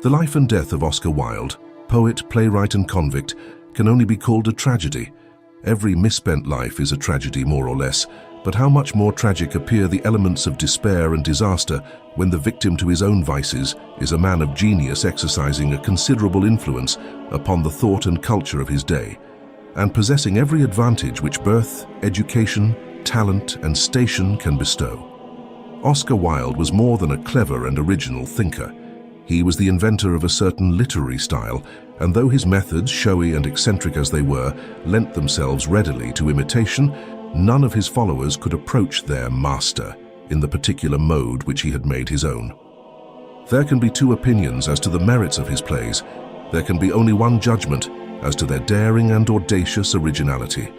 The life and death of Oscar Wilde, poet, playwright and convict, can only be called a tragedy. Every misspent life is a tragedy, more or less, but how much more tragic appear the elements of despair and disaster when the victim to his own vices is a man of genius exercising a considerable influence upon the thought and culture of his day, and possessing every advantage which birth, education, talent and station can bestow. Oscar Wilde was more than a clever and original thinker. He was the inventor of a certain literary style, and though his methods, showy and eccentric as they were, lent themselves readily to imitation, none of his followers could approach their master in the particular mode which he had made his own. There can be two opinions as to the merits of his plays. There can be only one judgment as to their daring and audacious originality.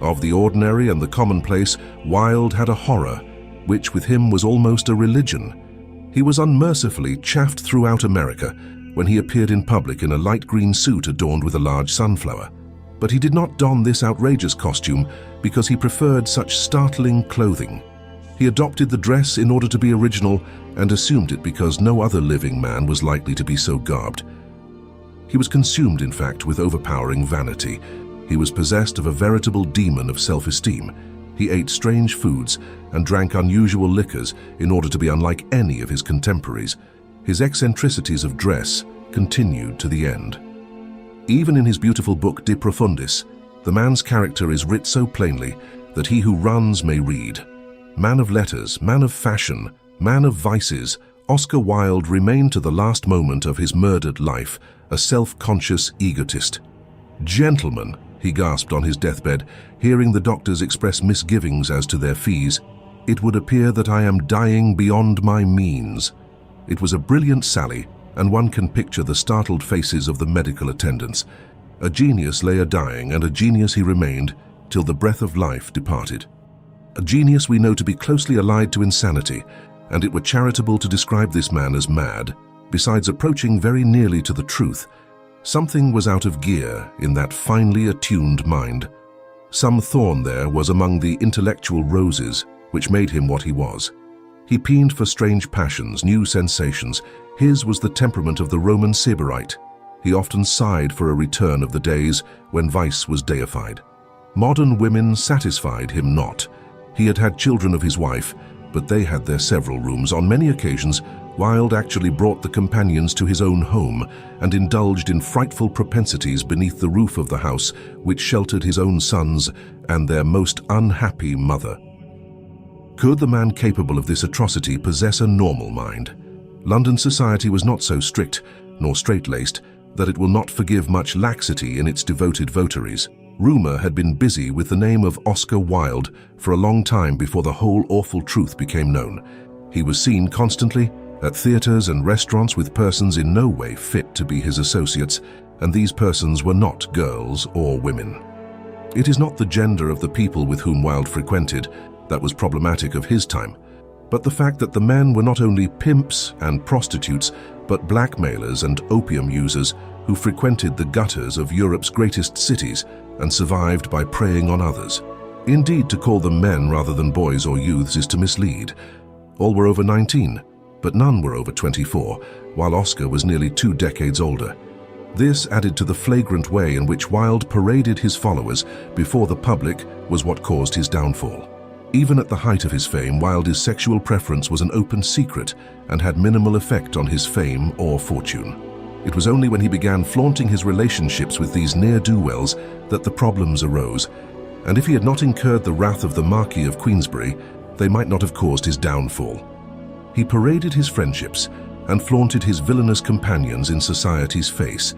Of the ordinary and the commonplace, Wilde had a horror, which with him was almost a religion. He was unmercifully chaffed throughout America when he appeared in public in a light green suit adorned with a large sunflower. But he did not don this outrageous costume because he preferred such startling clothing. He adopted the dress in order to be original and assumed it because no other living man was likely to be so garbed. He was consumed, in fact, with overpowering vanity. He was possessed of a veritable demon of self-esteem. He ate strange foods and drank unusual liquors in order to be unlike any of his contemporaries. His eccentricities of dress continued to the end. Even in his beautiful book De Profundis, the man's character is writ so plainly that he who runs may read. Man of letters, man of fashion, man of vices, Oscar Wilde remained to the last moment of his murdered life a self-conscious egotist. "Gentlemen," he gasped on his deathbed, hearing the doctors express misgivings as to their fees, "it would appear that I am dying beyond my means." It was a brilliant sally, and one can picture the startled faces of the medical attendants. A genius lay a-dying, and a genius he remained till the breath of life departed. A genius we know to be closely allied to insanity, and it were charitable to describe this man as mad. Besides approaching very nearly to the truth, something was out of gear in that finely attuned mind. Some thorn there was among the intellectual roses which made him what he was. He pined for strange passions, new sensations. His was the temperament of the Roman sybarite. He often sighed for a return of the days when vice was deified. Modern women satisfied him not. He had had children of his wife, but they had their several rooms. On many occasions, Wilde actually brought the companions to his own home and indulged in frightful propensities beneath the roof of the house which sheltered his own sons and their most unhappy mother. Could the man capable of this atrocity possess a normal mind? London society was not so strict, nor straight-laced, that it will not forgive much laxity in its devoted votaries. Rumour had been busy with the name of Oscar Wilde for a long time before the whole awful truth became known. He was seen constantly at theatres and restaurants with persons in no way fit to be his associates, and these persons were not girls or women. It is not the gender of the people with whom Wilde frequented that was problematic of his time, but the fact that the men were not only pimps and prostitutes, but blackmailers and opium users who frequented the gutters of Europe's greatest cities and survived by preying on others. Indeed, to call them men rather than boys or youths is to mislead. All were over 19, but none were over 24, while Oscar was nearly 2 decades older. This, added to the flagrant way in which Wilde paraded his followers before the public, was what caused his downfall. Even at the height of his fame, Wilde's sexual preference was an open secret and had minimal effect on his fame or fortune. It was only when he began flaunting his relationships with these ne'er-do-wells that the problems arose, and if he had not incurred the wrath of the Marquis of Queensbury, they might not have caused his downfall. He paraded his friendships and flaunted his villainous companions in society's face.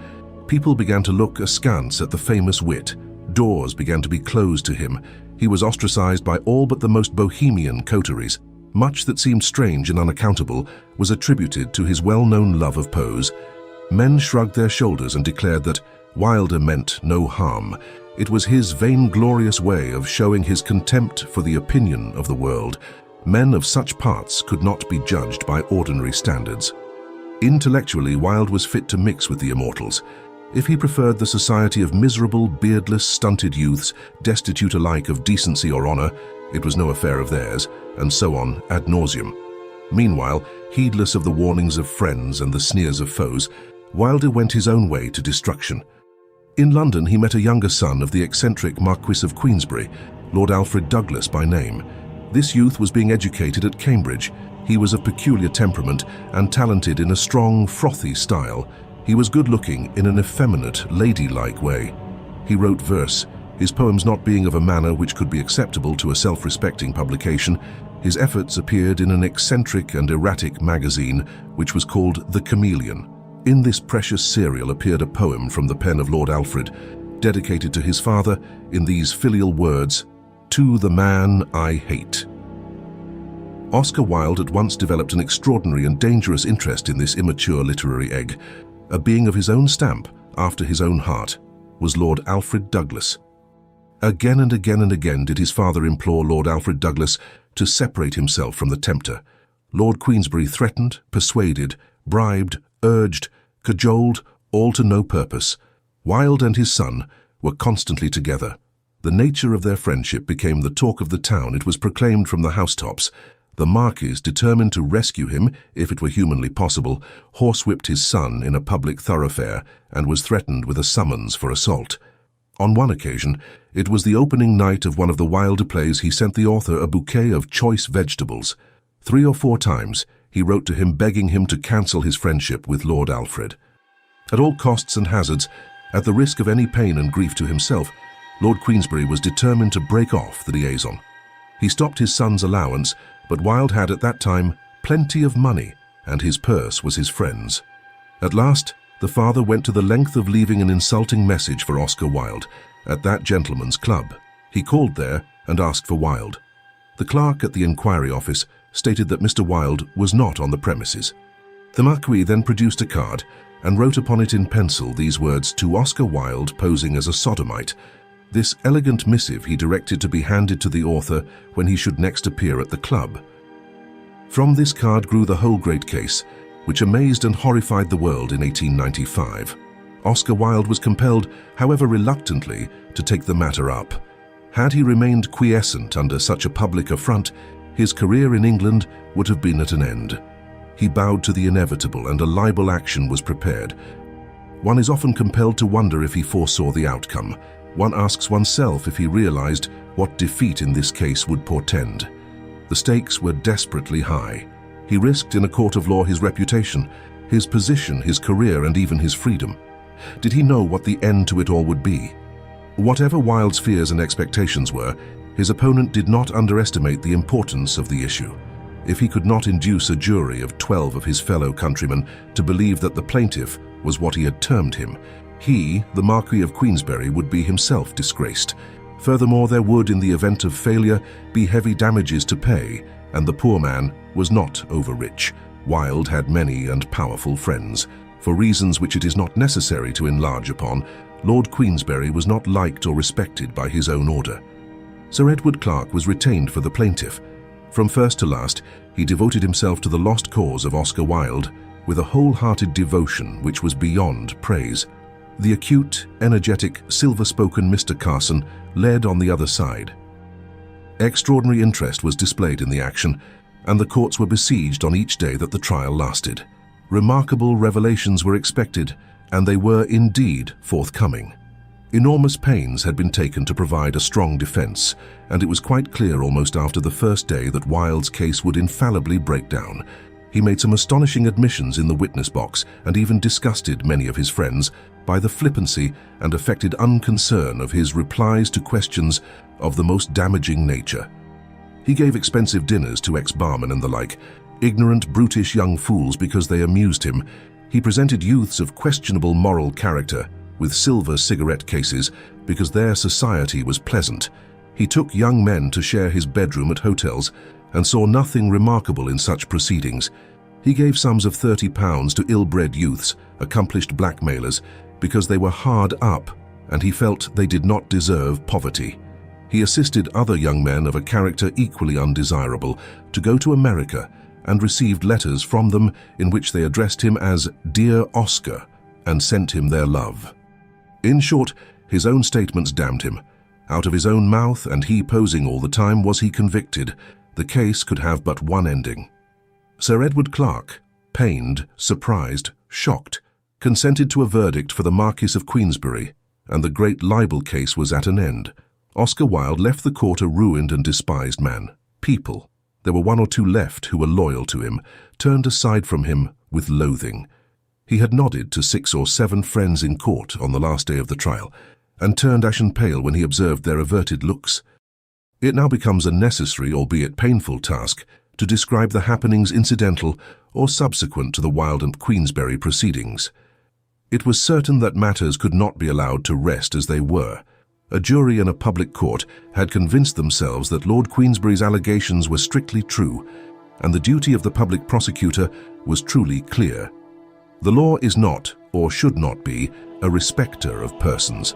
People began to look askance at the famous wit. Doors began to be closed to him. He was ostracized by all but the most bohemian coteries. Much that seemed strange and unaccountable was attributed to his well-known love of pose. Men shrugged their shoulders and declared that Wilde meant no harm. It was his vainglorious way of showing his contempt for the opinion of the world. Men of such parts could not be judged by ordinary standards. Intellectually, Wilde was fit to mix with the immortals. If he preferred the society of miserable, beardless, stunted youths, destitute alike of decency or honor, it was no affair of theirs, and so on ad nauseum. Meanwhile, heedless of the warnings of friends and the sneers of foes, Wilde went his own way to destruction. In London, he met a younger son of the eccentric Marquis of Queensbury, Lord Alfred Douglas by name. This youth was being educated at Cambridge. He was of peculiar temperament and talented in a strong, frothy style. He was good-looking in an effeminate, ladylike way. He wrote verse, his poems not being of a manner which could be acceptable to a self-respecting publication. His efforts appeared in an eccentric and erratic magazine which was called The Chameleon. In this precious serial appeared a poem from the pen of Lord Alfred, dedicated to his father in these filial words, "To the man I hate." Oscar Wilde at once developed an extraordinary and dangerous interest in this immature literary egg. A being of his own stamp, after his own heart, was Lord Alfred Douglas. Again and again and again did his father implore Lord Alfred Douglas to separate himself from the tempter. Lord Queensbury threatened, persuaded, bribed, urged, cajoled, all to no purpose. Wilde and his son were constantly together. The nature of their friendship became the talk of the town. It was proclaimed from the housetops. The Marquis, determined to rescue him, if it were humanly possible, horsewhipped his son in a public thoroughfare and was threatened with a summons for assault. On one occasion, it was the opening night of one of the Wilde plays, he sent the author a bouquet of choice vegetables. 3 or 4 times, he wrote to him begging him to cancel his friendship with Lord Alfred. At all costs and hazards, at the risk of any pain and grief to himself, Lord Queensbury was determined to break off the liaison. He stopped his son's allowance, but Wilde had at that time plenty of money, and his purse was his friend's. At last, the father went to the length of leaving an insulting message for Oscar Wilde at that gentleman's club. He called there and asked for Wilde. The clerk at the inquiry office stated that Mr. Wilde was not on the premises. The Marquis then produced a card and wrote upon it in pencil these words, "To Oscar Wilde, posing as a sodomite." This elegant missive he directed to be handed to the author when he should next appear at the club. From this card grew the whole great case, which amazed and horrified the world in 1895. Oscar Wilde was compelled, however reluctantly, to take the matter up. Had he remained quiescent under such a public affront, his career in England would have been at an end. He bowed to the inevitable, and a libel action was prepared. One is often compelled to wonder if he foresaw the outcome. One asks oneself if he realized what defeat in this case would portend. The stakes were desperately high. He risked in a court of law his reputation, his position, his career, and even his freedom. Did he know what the end to it all would be? Whatever Wilde's fears and expectations were, his opponent did not underestimate the importance of the issue. If he could not induce a jury of 12 of his fellow countrymen to believe that the plaintiff was what he had termed him, he, the Marquis of Queensbury, would be himself disgraced. Furthermore, there would, in the event of failure, be heavy damages to pay, and the poor man was not over-rich. Wilde had many and powerful friends. For reasons which it is not necessary to enlarge upon, Lord Queensbury was not liked or respected by his own order. Sir Edward Clarke was retained for the plaintiff. From first to last, he devoted himself to the lost cause of Oscar Wilde with a wholehearted devotion which was beyond praise. The acute, energetic, silver-spoken Mr. Carson led on the other side. Extraordinary interest was displayed in the action, and the courts were besieged on each day that the trial lasted. Remarkable revelations were expected, and they were indeed forthcoming. Enormous pains had been taken to provide a strong defense, and it was quite clear almost after the first day that Wilde's case would infallibly break down. He made some astonishing admissions in the witness box and even disgusted many of his friends by the flippancy and affected unconcern of his replies to questions of the most damaging nature. He gave expensive dinners to ex-barmen and the like, ignorant, brutish young fools because they amused him. He presented youths of questionable moral character with silver cigarette cases because their society was pleasant. He took young men to share his bedroom at hotels and saw nothing remarkable in such proceedings. He gave sums of £30 to ill-bred youths, accomplished blackmailers, because they were hard up and he felt they did not deserve poverty. He assisted other young men of a character equally undesirable to go to America and received letters from them in which they addressed him as "Dear Oscar" and sent him their love. In short, his own statements damned him. Out of his own mouth, and he posing all the time, was he convicted. The case could have but one ending. Sir Edward Clarke, pained, surprised, shocked, consented to a verdict for the Marquis of Queensbury, and the great libel case was at an end. Oscar Wilde left the court a ruined and despised man. People, there were one or two left who were loyal to him, turned aside from him with loathing. He had nodded to 6 or 7 friends in court on the last day of the trial, and turned ashen pale when he observed their averted looks. It now becomes a necessary, albeit painful, task to describe the happenings incidental or subsequent to the Wilde and Queensbury proceedings. It was certain that matters could not be allowed to rest as they were. A jury in a public court had convinced themselves that Lord Queensbury's allegations were strictly true, and the duty of the public prosecutor was truly clear. The law is not, or should not be, a respecter of persons,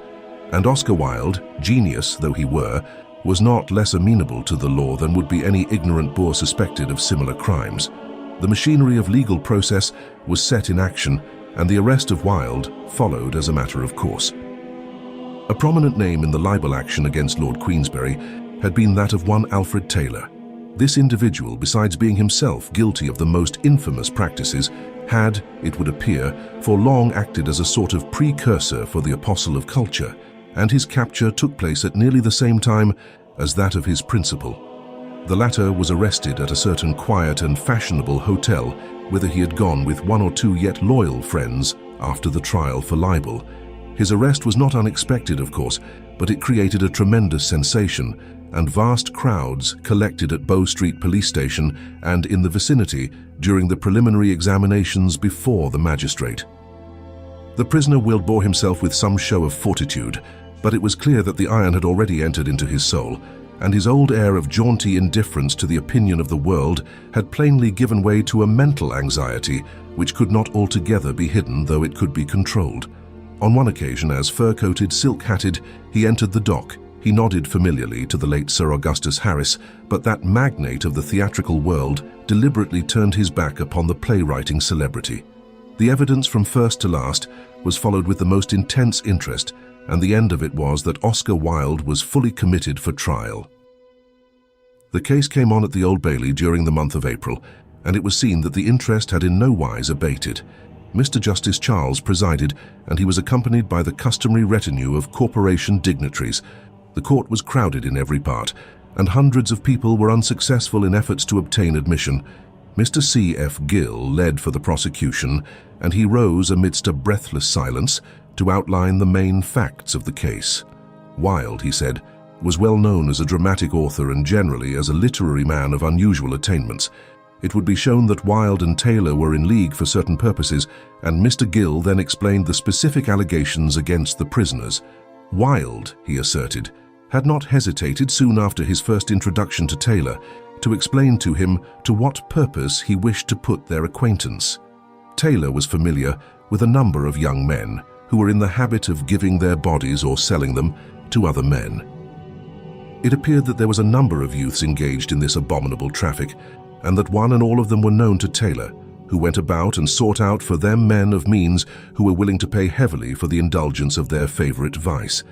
and Oscar Wilde, genius though he were, was not less amenable to the law than would be any ignorant boor suspected of similar crimes. The machinery of legal process was set in action, and the arrest of Wilde followed as a matter of course. A prominent name in the libel action against Lord Queensbury had been that of one Alfred Taylor. This individual, besides being himself guilty of the most infamous practices, had, it would appear, for long acted as a sort of precursor for the apostle of culture, and his capture took place at nearly the same time as that of his principal. The latter was arrested at a certain quiet and fashionable hotel, whither he had gone with 1 or 2 yet loyal friends after the trial for libel. His arrest was not unexpected, of course, but it created a tremendous sensation, and vast crowds collected at Bow Street Police Station and in the vicinity during the preliminary examinations before the magistrate. The prisoner Wilde bore himself with some show of fortitude, but it was clear that the iron had already entered into his soul, and his old air of jaunty indifference to the opinion of the world had plainly given way to a mental anxiety which could not altogether be hidden, though it could be controlled. On one occasion, as fur-coated, silk-hatted, he entered the dock. He nodded familiarly to the late Sir Augustus Harris, but that magnate of the theatrical world deliberately turned his back upon the playwriting celebrity. The evidence from first to last was followed with the most intense interest, and the end of it was that Oscar Wilde was fully committed for trial. The case came on at the Old Bailey during the month of April, and it was seen that the interest had in no wise abated. Mr. Justice Charles presided, and he was accompanied by the customary retinue of corporation dignitaries. The court was crowded in every part, and hundreds of people were unsuccessful in efforts to obtain admission. Mr. C.F. Gill led for the prosecution, and he rose amidst a breathless silence to outline the main facts of the case. Wilde, he said, was well known as a dramatic author and generally as a literary man of unusual attainments. It would be shown that Wilde and Taylor were in league for certain purposes, and Mr. Gill then explained the specific allegations against the prisoners. Wilde, he asserted, had not hesitated soon after his first introduction to Taylor to explain to him to what purpose he wished to put their acquaintance. Taylor was familiar with a number of young men who were in the habit of giving their bodies or selling them to other men. It appeared that there was a number of youths engaged in this abominable traffic, and that one and all of them were known to Taylor, who went about and sought out for them men of means who were willing to pay heavily for the indulgence of their favorite vice.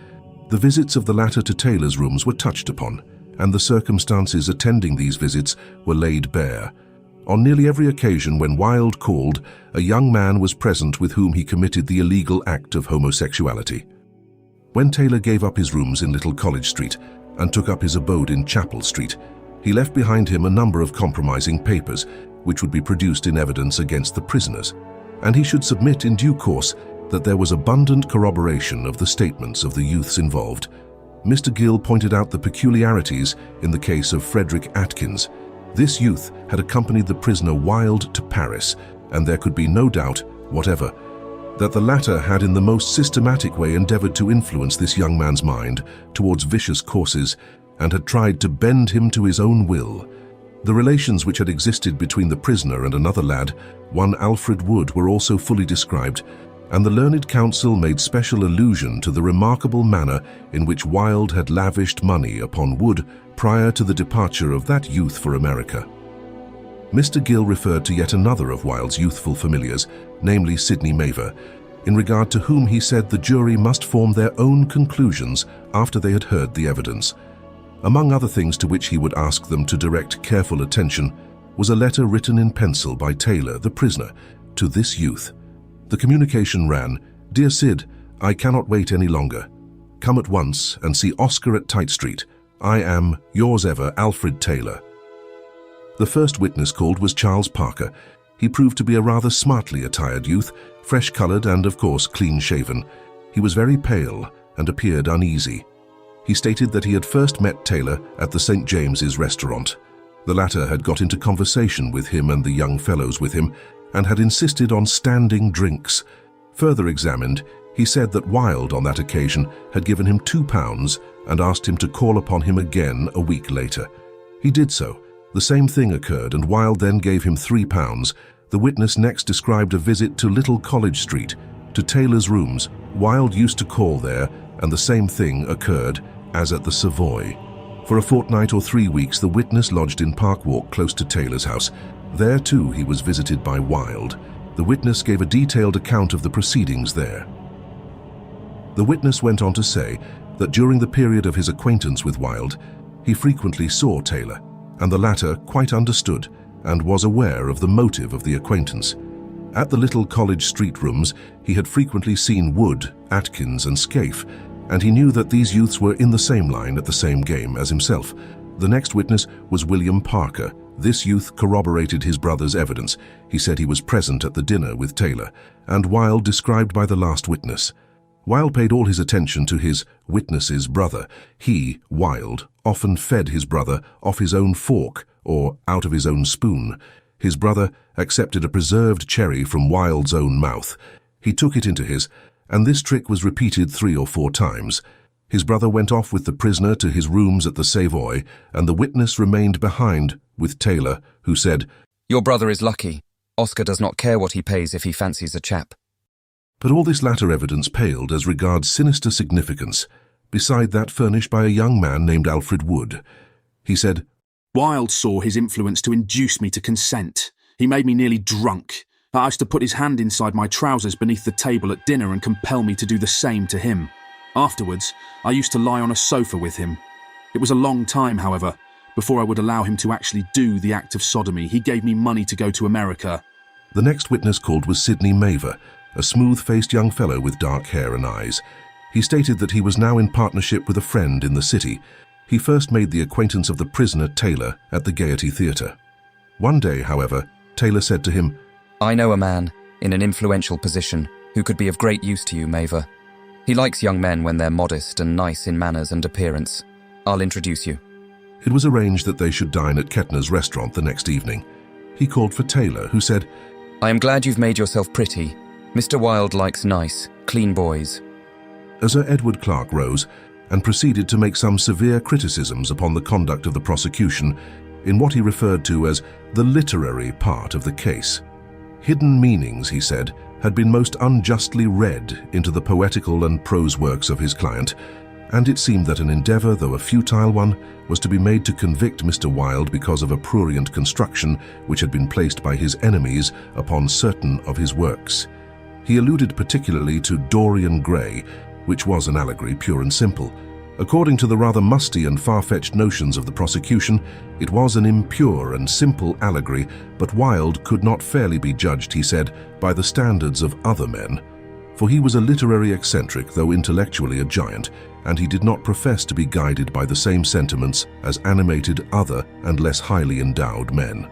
The visits of the latter to Taylor's rooms were touched upon, and the circumstances attending these visits were laid bare. On nearly every occasion when Wilde called, a young man was present with whom he committed the illegal act of homosexuality. When Taylor gave up his rooms in Little College Street and took up his abode in Chapel Street, he left behind him a number of compromising papers which would be produced in evidence against the prisoners, and he should submit in due course that there was abundant corroboration of the statements of the youths involved. Mr. Gill pointed out the peculiarities in the case of Frederick Atkins. This youth had accompanied the prisoner Wilde to Paris, and there could be no doubt whatever that the latter had in the most systematic way endeavored to influence this young man's mind towards vicious courses and had tried to bend him to his own will. The relations which had existed between the prisoner and another lad, one Alfred Wood, were also fully described, and the learned counsel made special allusion to the remarkable manner in which Wilde had lavished money upon Wood prior to the departure of that youth for America. Mr. Gill referred to yet another of Wilde's youthful familiars, namely Sidney Mavor, in regard to whom he said the jury must form their own conclusions after they had heard the evidence. Among other things to which he would ask them to direct careful attention was a letter written in pencil by Taylor, the prisoner, to this youth. The communication ran, "Dear Sid, I cannot wait any longer. Come at once and see Oscar at Tite Street. I am, yours ever, Alfred Taylor." The first witness called was Charles Parker. He proved to be a rather smartly attired youth, fresh-coloured and, of course, clean-shaven. He was very pale and appeared uneasy. He stated that he had first met Taylor at the St. James's restaurant. The latter had got into conversation with him and the young fellows with him and had insisted on standing drinks. Further examined, he said that Wilde on that occasion had given him £2 and asked him to call upon him again a week later. He did so. The same thing occurred and Wilde then gave him £3. The witness next described a visit to Little College Street, to Taylor's rooms. Wilde used to call there and the same thing occurred as at the Savoy. For a fortnight or 3 weeks, the witness lodged in Park Walk close to Taylor's house. There too he was visited by Wilde. The witness gave a detailed account of the proceedings there. The witness went on to say that during the period of his acquaintance with Wilde, he frequently saw Taylor, and the latter quite understood and was aware of the motive of the acquaintance. At the Little College Street rooms, he had frequently seen Wood, Atkins and Scaife, and he knew that these youths were in the same line at the same game as himself. The next witness was William Parker. This youth corroborated his brother's evidence. He said he was present at the dinner with Taylor, and Wilde described by the last witness. Wilde paid all his attention to his witness's brother. He, Wilde, often fed his brother off his own fork or out of his own spoon. His brother accepted a preserved cherry from Wilde's own mouth. He took it into his, and this trick was repeated 3 or 4 times. His brother went off with the prisoner to his rooms at the Savoy, and the witness remained behind with Taylor, who said, "Your brother is lucky. Oscar does not care what he pays if he fancies a chap." But all this latter evidence paled as regards sinister significance, beside that furnished by a young man named Alfred Wood. He said, "Wilde saw his influence to induce me to consent. He made me nearly drunk. I used to put his hand inside my trousers beneath the table at dinner and compel me to do the same to him. Afterwards, I used to lie on a sofa with him. It was a long time, however, before I would allow him to actually do the act of sodomy. He gave me money to go to America." The next witness called was Sidney Maver, a smooth-faced young fellow with dark hair and eyes. He stated that he was now in partnership with a friend in the city. He first made the acquaintance of the prisoner Taylor at the Gaiety Theatre. One day, however, Taylor said to him, "I know a man in an influential position who could be of great use to you, Maver. He likes young men when they're modest and nice in manners and appearance. I'll introduce you." It was arranged that they should dine at Kettner's restaurant the next evening. He called for Taylor, who said, "I am glad you've made yourself pretty. Mr. Wilde likes nice, clean boys." Sir Edward Clarke rose and proceeded to make some severe criticisms upon the conduct of the prosecution in what he referred to as the literary part of the case. Hidden meanings, he said, had been most unjustly read into the poetical and prose works of his client, and it seemed that an endeavour, though a futile one, was to be made to convict Mr. Wilde because of a prurient construction which had been placed by his enemies upon certain of his works. He alluded particularly to Dorian Gray, which was an allegory pure and simple. According to the rather musty and far-fetched notions of the prosecution, it was an impure and simple allegory, but Wilde could not fairly be judged, he said, by the standards of other men. For he was a literary eccentric, though intellectually a giant, and he did not profess to be guided by the same sentiments as animated other and less highly endowed men.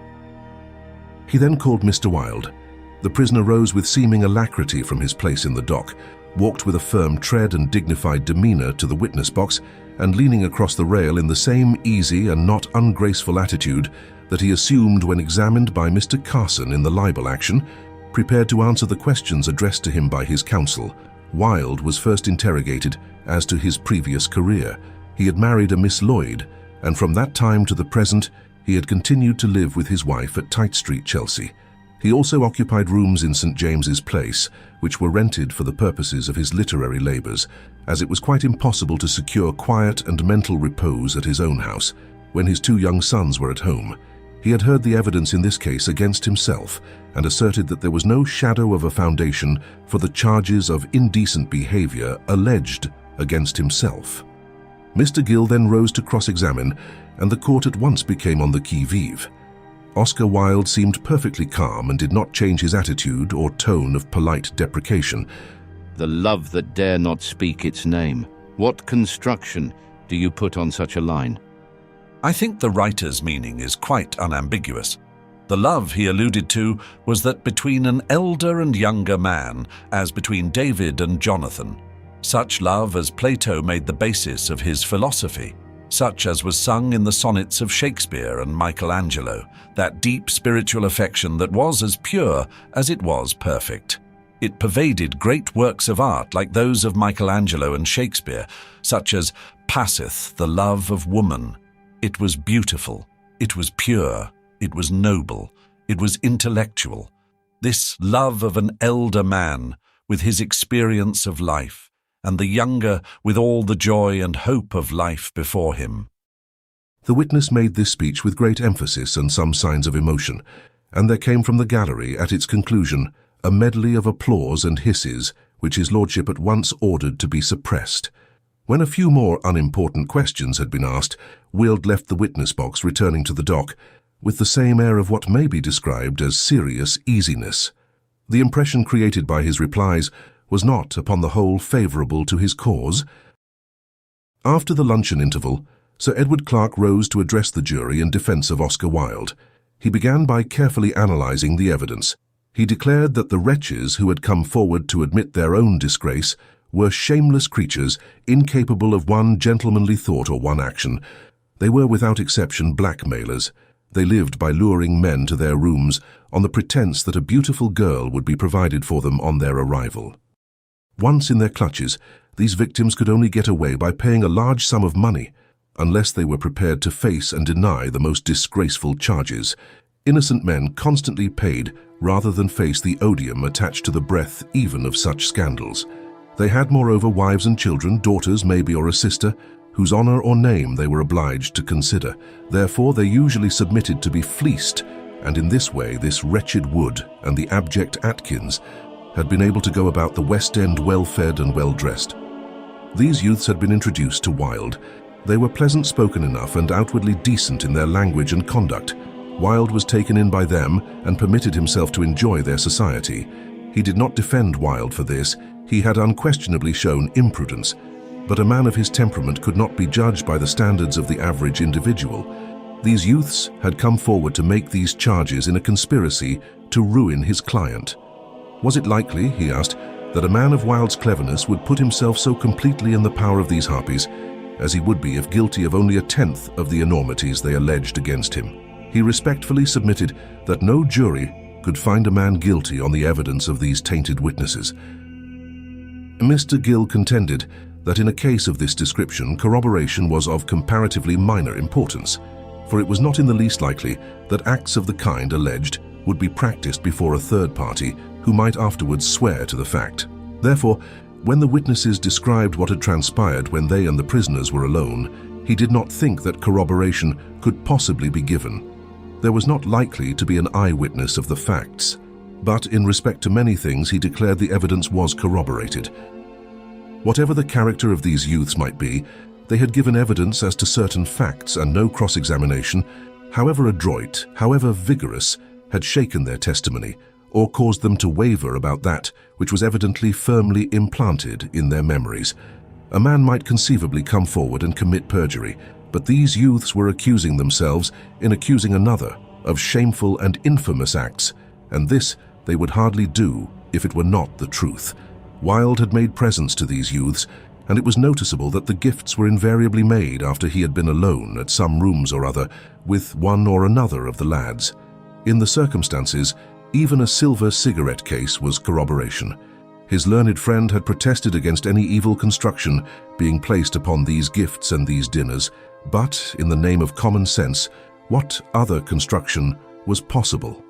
He then called Mr. Wilde. The prisoner rose with seeming alacrity from his place in the dock, walked with a firm tread and dignified demeanour to the witness box, and leaning across the rail in the same easy and not ungraceful attitude that he assumed when examined by Mr. Carson in the libel action, prepared to answer the questions addressed to him by his counsel. Wilde was first interrogated as to his previous career. He had married a Miss Lloyd, and from that time to the present he had continued to live with his wife at Tite Street, Chelsea. He also occupied rooms in St. James's Place, which were rented for the purposes of his literary labours, as it was quite impossible to secure quiet and mental repose at his own house when his 2 young sons were at home. He had heard the evidence in this case against himself and asserted that there was no shadow of a foundation for the charges of indecent behaviour alleged against himself. Mr. Gill then rose to cross-examine, and the court at once became on the qui-vive. Oscar Wilde seemed perfectly calm and did not change his attitude or tone of polite deprecation. The love that dare not speak its name. What construction do you put on such a line? I think the writer's meaning is quite unambiguous. The love he alluded to was that between an elder and younger man, as between David and Jonathan. Such love as Plato made the basis of his philosophy, such as was sung in the sonnets of Shakespeare and Michelangelo, that deep spiritual affection that was as pure as it was perfect. It pervaded great works of art like those of Michelangelo and Shakespeare, such as Passeth, the love of woman. It was beautiful, it was pure, it was noble, it was intellectual. This love of an elder man with his experience of life, and the younger with all the joy and hope of life before him. The witness made this speech with great emphasis and some signs of emotion, and there came from the gallery at its conclusion a medley of applause and hisses which his lordship at once ordered to be suppressed. When a few more unimportant questions had been asked, Wilde left the witness box, returning to the dock with the same air of what may be described as serious easiness. The impression created by his replies was not, upon the whole, favourable to his cause. After the luncheon interval, Sir Edward Clarke rose to address the jury in defence of Oscar Wilde. He began by carefully analysing the evidence. He declared that the wretches who had come forward to admit their own disgrace were shameless creatures, incapable of one gentlemanly thought or one action. They were without exception blackmailers. They lived by luring men to their rooms on the pretence that a beautiful girl would be provided for them on their arrival. Once in their clutches, these victims could only get away by paying a large sum of money, unless they were prepared to face and deny the most disgraceful charges. Innocent men constantly paid rather than face the odium attached to the breath even of such scandals. They had moreover wives and children, daughters maybe or a sister, whose honour or name they were obliged to consider. Therefore they usually submitted to be fleeced, and in this way this wretched Wood and the abject Atkins had been able to go about the West End well-fed and well-dressed. These youths had been introduced to Wilde. They were pleasant-spoken enough and outwardly decent in their language and conduct. Wilde was taken in by them and permitted himself to enjoy their society. He did not defend Wilde for this. He had unquestionably shown imprudence, but a man of his temperament could not be judged by the standards of the average individual. These youths had come forward to make these charges in a conspiracy to ruin his client. Was it likely, he asked, that a man of Wilde's cleverness would put himself so completely in the power of these harpies as he would be if guilty of only a tenth of the enormities they alleged against him? He respectfully submitted that no jury could find a man guilty on the evidence of these tainted witnesses. Mr. Gill contended that in a case of this description, corroboration was of comparatively minor importance, for it was not in the least likely that acts of the kind alleged would be practiced before a third party who might afterwards swear to the fact. Therefore, when the witnesses described what had transpired when they and the prisoners were alone, he did not think that corroboration could possibly be given. There was not likely to be an eyewitness of the facts, but in respect to many things he declared the evidence was corroborated. Whatever the character of these youths might be, they had given evidence as to certain facts, and no cross-examination, however adroit, however vigorous, had shaken their testimony or caused them to waver about that which was evidently firmly implanted in their memories. A man might conceivably come forward and commit perjury, but these youths were accusing themselves in accusing another of shameful and infamous acts, and this they would hardly do if it were not the truth. Wilde had made presents to these youths, and it was noticeable that the gifts were invariably made after he had been alone at some rooms or other with one or another of the lads. In the circumstances, even a silver cigarette case was corroboration. His learned friend had protested against any evil construction being placed upon these gifts and these dinners, but, in the name of common sense, what other construction was possible?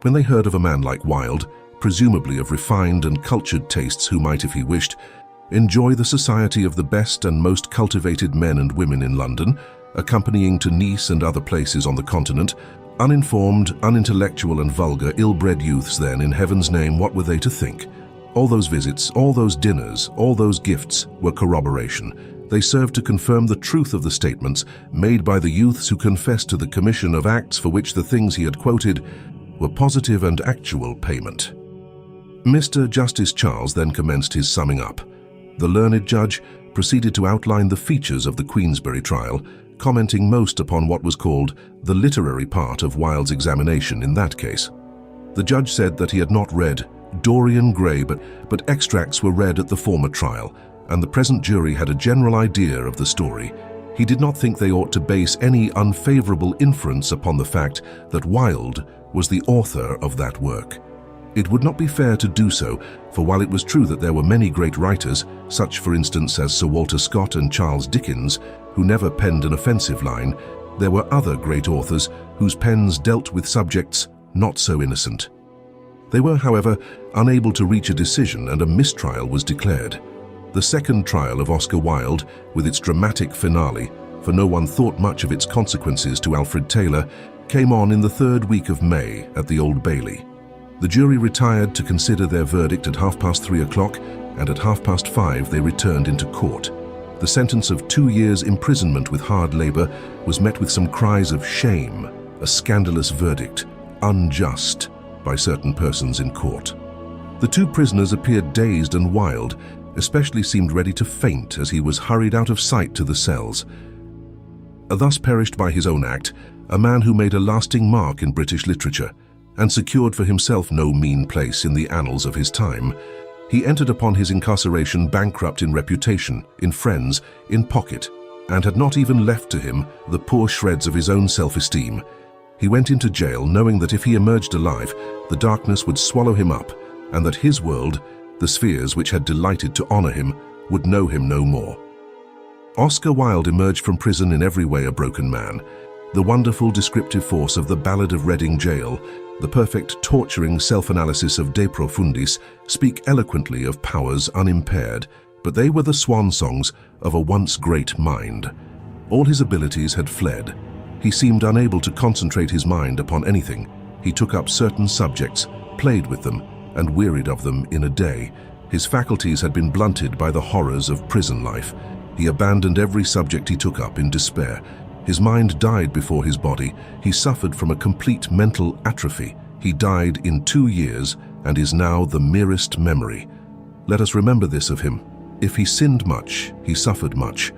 When they heard of a man like Wilde, presumably of refined and cultured tastes who might, if he wished, enjoy the society of the best and most cultivated men and women in London, accompanying to Nice and other places on the continent, uninformed, unintellectual and vulgar, ill-bred youths, then, in heaven's name, what were they to think? All those visits, all those dinners, all those gifts were corroboration. They served to confirm the truth of the statements made by the youths who confessed to the commission of acts for which the things he had quoted were positive and actual payment. Mr. Justice Charles then commenced his summing up. The learned judge proceeded to outline the features of the Queensbury trial, commenting most upon what was called the literary part of Wilde's examination in that case. The judge said that he had not read Dorian Gray, but extracts were read at the former trial, and the present jury had a general idea of the story. He did not think they ought to base any unfavorable inference upon the fact that Wilde was the author of that work. It would not be fair to do so, for while it was true that there were many great writers, such for instance as Sir Walter Scott and Charles Dickens, who never penned an offensive line, there were other great authors whose pens dealt with subjects not so innocent. They were, however, unable to reach a decision, and a mistrial was declared. The second trial of Oscar Wilde, with its dramatic finale, for no one thought much of its consequences to Alfred Taylor, came on in the third week of May at the Old Bailey. The jury retired to consider their verdict at 3:30, and at 5:30 they returned into court. The sentence of 2 years' imprisonment with hard labor was met with some cries of shame, a scandalous verdict, unjust, by certain persons in court. The two prisoners appeared dazed, and Wilde especially seemed ready to faint as he was hurried out of sight to the cells. Thus perished by his own act a man who made a lasting mark in British literature, and secured for himself no mean place in the annals of his time. He entered upon his incarceration bankrupt in reputation, in friends, in pocket, and had not even left to him the poor shreds of his own self-esteem. He went into jail knowing that if he emerged alive, the darkness would swallow him up, and that his world, the spheres which had delighted to honor him, would know him no more. Oscar Wilde emerged from prison in every way a broken man. The wonderful descriptive force of the Ballad of Reading Gaol, the perfect torturing self-analysis of De Profundis speak eloquently of powers unimpaired, but they were the swan songs of a once great mind. All his abilities had fled. He seemed unable to concentrate his mind upon anything. He took up certain subjects, played with them, and wearied of them in a day. His faculties had been blunted by the horrors of prison life. He abandoned every subject he took up in despair. His mind died before his body. He suffered from a complete mental atrophy. He died in 2 years and is now the merest memory. Let us remember this of him. If he sinned much, he suffered much.